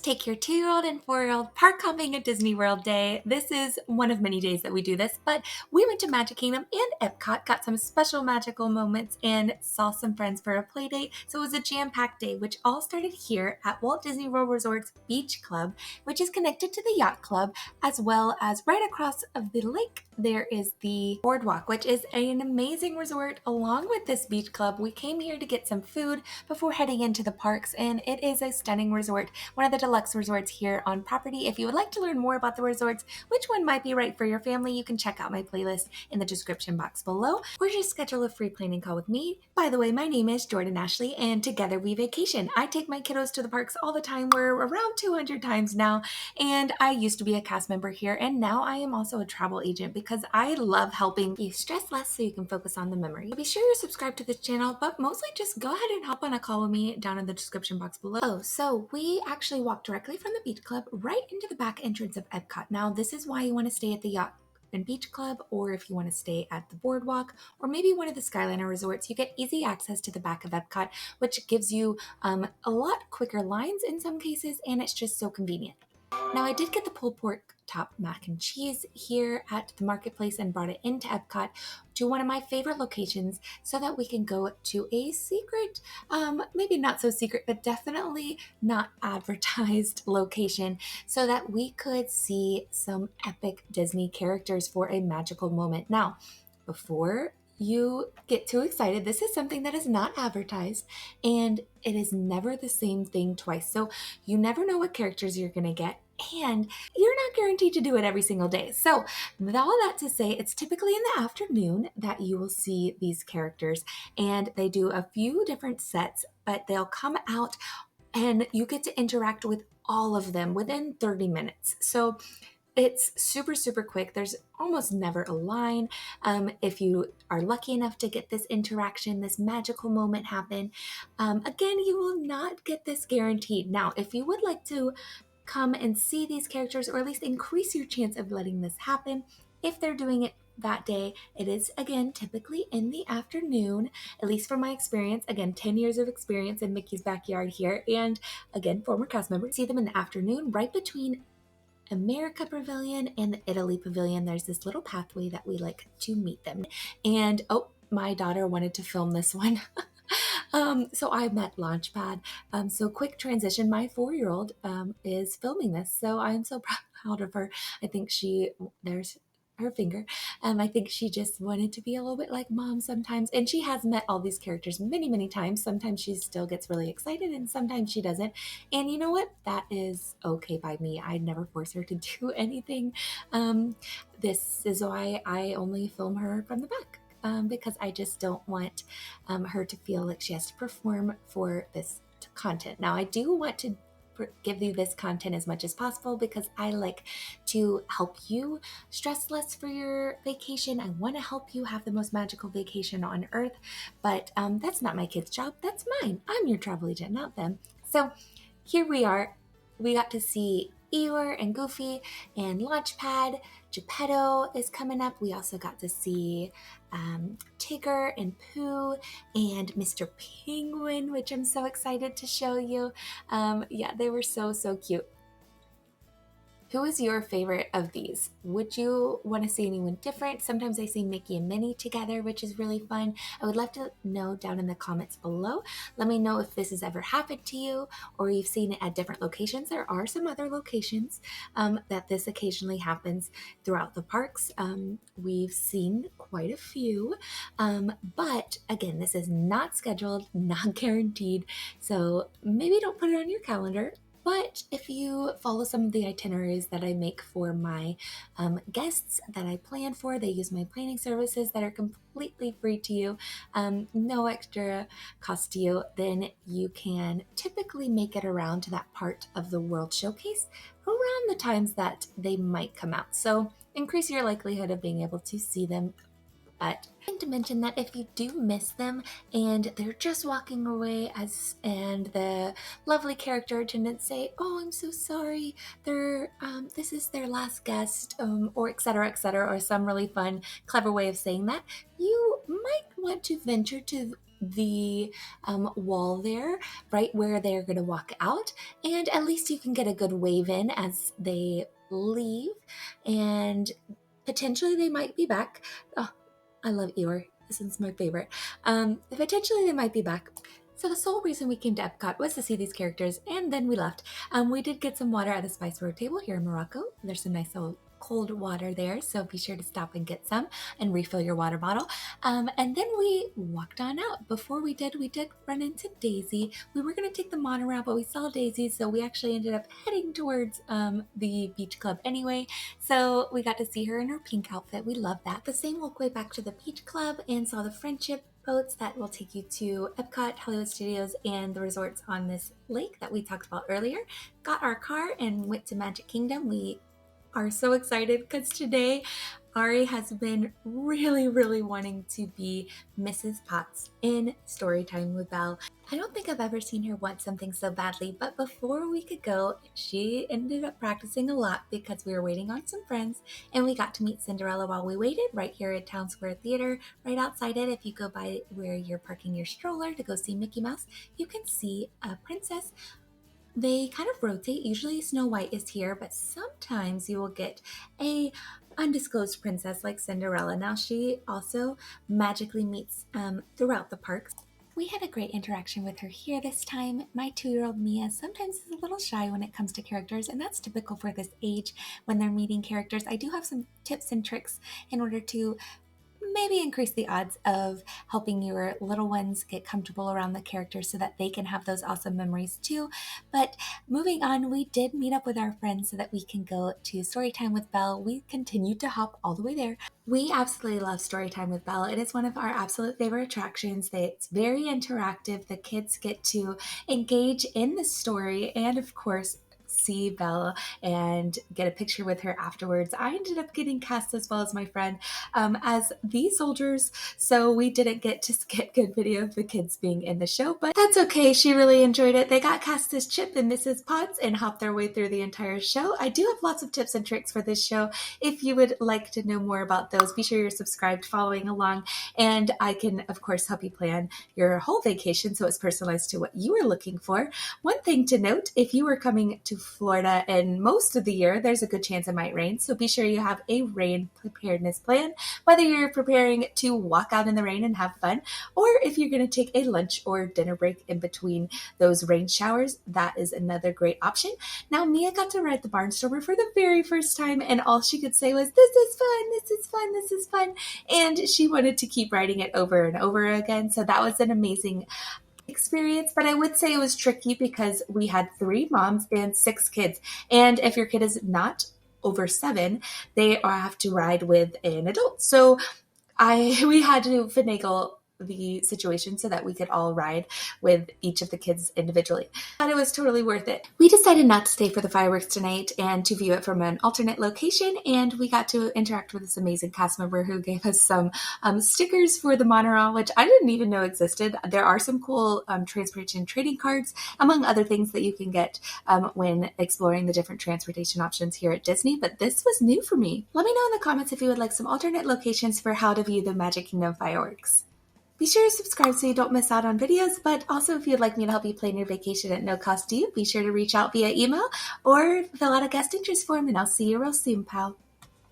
take your 2-year-old and 4-year-old park hopping at Disney World Day. This is one of many days that we do this, but we went to Magic Kingdom and EPCOT, got some special magical moments, and saw some friends for a play date. So it was a jam-packed day, which all started here at Walt Disney World Resort's Beach Club, which is connected to the Yacht Club, as well as right across of the lake, there is the Boardwalk, which is an amazing resort. Along with this beach club, we came here to get some food before heading into the parks, and it is a stunning resort, one of the deluxe resorts here on property. If you would like to learn more about the resorts, which one might be right for your family, you can check out my playlist in the description box below, or just schedule a free planning call with me. By the way, my name is Jordan Ashley, and together we vacation. I take my kiddos to the parks all the time. We're around 200 times now, and I used to be a cast member here, and now I am also a travel agent because I love helping you stress less so you can focus on the memory. Be sure you're subscribed to this channel, but mostly just go ahead and hop on a call with me down in the description box below. Oh, so we actually walked directly from the beach club right into the back entrance of EPCOT. Now, this is why you want to stay at the Yacht and Beach Club, or if you want to stay at the Boardwalk, or maybe one of the Skyliner resorts, you get easy access to the back of EPCOT, which gives you a lot quicker lines in some cases, and it's just so convenient. Now, I did get the pulled pork top mac and cheese here at the marketplace and brought it into EPCOT to one of my favorite locations so that we can go to a secret, maybe not so secret, but definitely not advertised location so that we could see some epic Disney characters for a magical moment. Now, before you get too excited, this is something that is not advertised, and it is never the same thing twice. So you never know what characters you're going to get, and you're not guaranteed to do it every single day. So with all that to say, it's typically in the afternoon that you will see these characters, and they do a few different sets, but they'll come out and you get to interact with all of them within 30 minutes. So it's super, super quick. There's almost never a line. If you are lucky enough to get this interaction, this magical moment happen, again, you will not get this guaranteed. Now, if you would like to come and see these characters, or at least increase your chance of letting this happen, if they're doing it that day, it is again typically in the afternoon, at least from my experience. Again, 10 years of experience in Mickey's backyard here, and again, former cast member. See them in the afternoon, right between America Pavilion and the Italy Pavilion. There's this little pathway that we like to meet them. And oh, my daughter wanted to film this one. So I'm at Launchpad. So quick transition, my 4-year-old is filming this. So I'm so proud of her. I think there's her finger. I think she just wanted to be a little bit like mom sometimes. And she has met all these characters many, many times. Sometimes she still gets really excited and sometimes she doesn't. And you know what? That is okay by me. I never force her to do anything. This is why I only film her from the back. Because I just don't want her to feel like she has to perform for this content. Now, I do want to give you this content as much as possible because I like to help you stress less for your vacation. I want to help you have the most magical vacation on earth, but that's not my kid's job. That's mine. I'm your travel agent, not them. So here we are. We got to see Eeyore and Goofy and Launchpad. Geppetto is coming up. We also got to see Tigger and Pooh and Mr. Penguin, which I'm so excited to show you. Yeah, they were so, so cute. Who is your favorite of these? Would you want to see anyone different? Sometimes I see Mickey and Minnie together, which is really fun. I would love to know down in the comments below. Let me know if this has ever happened to you or you've seen it at different locations. There are some other locations that this occasionally happens throughout the parks. We've seen quite a few, but again, this is not scheduled, not guaranteed. So maybe don't put it on your calendar. But if you follow some of the itineraries that I make for my guests that I plan for, they use my planning services that are completely free to you, no extra cost to you, then you can typically make it around to that part of the World Showcase around the times that they might come out. So increase your likelihood of being able to see them. But I want to mention that if you do miss them and they're just walking away and the lovely character attendants say, "Oh, I'm so sorry, this is their last guest," or etc., or some really fun, clever way of saying that, you might want to venture to the wall there, right where they're going to walk out, and at least you can get a good wave in as they leave, and potentially they might be back. Oh, I love Eeyore. This one's my favorite. Potentially they might be back. So the sole reason we came to Epcot was to see these characters, and then we left. We did get some water at the Spice Road table here in Morocco. There's some nice little cold water there, so be sure to stop and get some and refill your water bottle. And then we walked on out. Before we did run into Daisy. We were going to take the monorail, but we saw Daisy, so we actually ended up heading towards the beach club anyway. So we got to see her in her pink outfit. We love that. The same walkway back to the beach club and saw the friendship boats that will take you to Epcot, Hollywood Studios, and the resorts on this lake that we talked about earlier. Got our car and went to Magic Kingdom. We are so excited because today Ari has been really wanting to be Mrs. Potts in Storytime with Belle. I don't think I've ever seen her want something so badly, but before we could go, she ended up practicing a lot because we were waiting on some friends, and we got to meet Cinderella while we waited right here at Town Square Theater. Right outside it, if you go by where you're parking your stroller to go see Mickey Mouse, you can see a princess. They kind of rotate. Usually Snow White is here, but sometimes you will get a undisclosed princess like Cinderella. Now she also magically meets throughout the parks. We had a great interaction with her here this time. My 2-year-old Mia sometimes is a little shy when it comes to characters, and that's typical for this age when they're meeting characters. I do have some tips and tricks in order to maybe increase the odds of helping your little ones get comfortable around the characters so that they can have those awesome memories too. But moving on, we did meet up with our friends so that we can go to Storytime with Belle. We continued to hop all the way there. We absolutely love Storytime with Belle. It is one of our absolute favorite attractions. It's very interactive. The kids get to engage in the story and, of course, see Belle and get a picture with her afterwards. I ended up getting cast as well as my friend as the soldiers, so we didn't get to get good video of the kids being in the show, but that's okay. She really enjoyed it. They got cast as Chip and Mrs. Potts and hopped their way through the entire show. I do have lots of tips and tricks for this show. If you would like to know more about those, be sure you're subscribed, following along, and I can, of course, help you plan your whole vacation so it's personalized to what you are looking for. One thing to note, if you are coming to Florida and most of the year, there's a good chance it might rain, so be sure you have a rain preparedness plan, whether you're preparing to walk out in the rain and have fun, or if you're going to take a lunch or dinner break in between those rain showers, that is another great option. Now, Mia got to ride the Barnstormer for the very first time, and all she could say was, "This is fun, this is fun, this is fun," and she wanted to keep riding it over and over again, so that was an amazing experience. But I would say it was tricky because we had 3 moms and 6 kids, and if your kid is not over 7, they have to ride with an adult. So we had to finagle the situation so that we could all ride with each of the kids individually. But it was totally worth it. We decided not to stay for the fireworks tonight and to view it from an alternate location, and we got to interact with this amazing cast member who gave us some stickers for the monorail, which I didn't even know existed. There are some cool transportation trading cards, among other things that you can get when exploring the different transportation options here at Disney, but this was new for me. Let me know in the comments if you would like some alternate locations for how to view the Magic Kingdom fireworks. Be sure to subscribe so you don't miss out on videos, but also if you'd like me to help you plan your vacation at no cost to you, be sure to reach out via email or fill out a guest interest form, and I'll see you real soon, pal.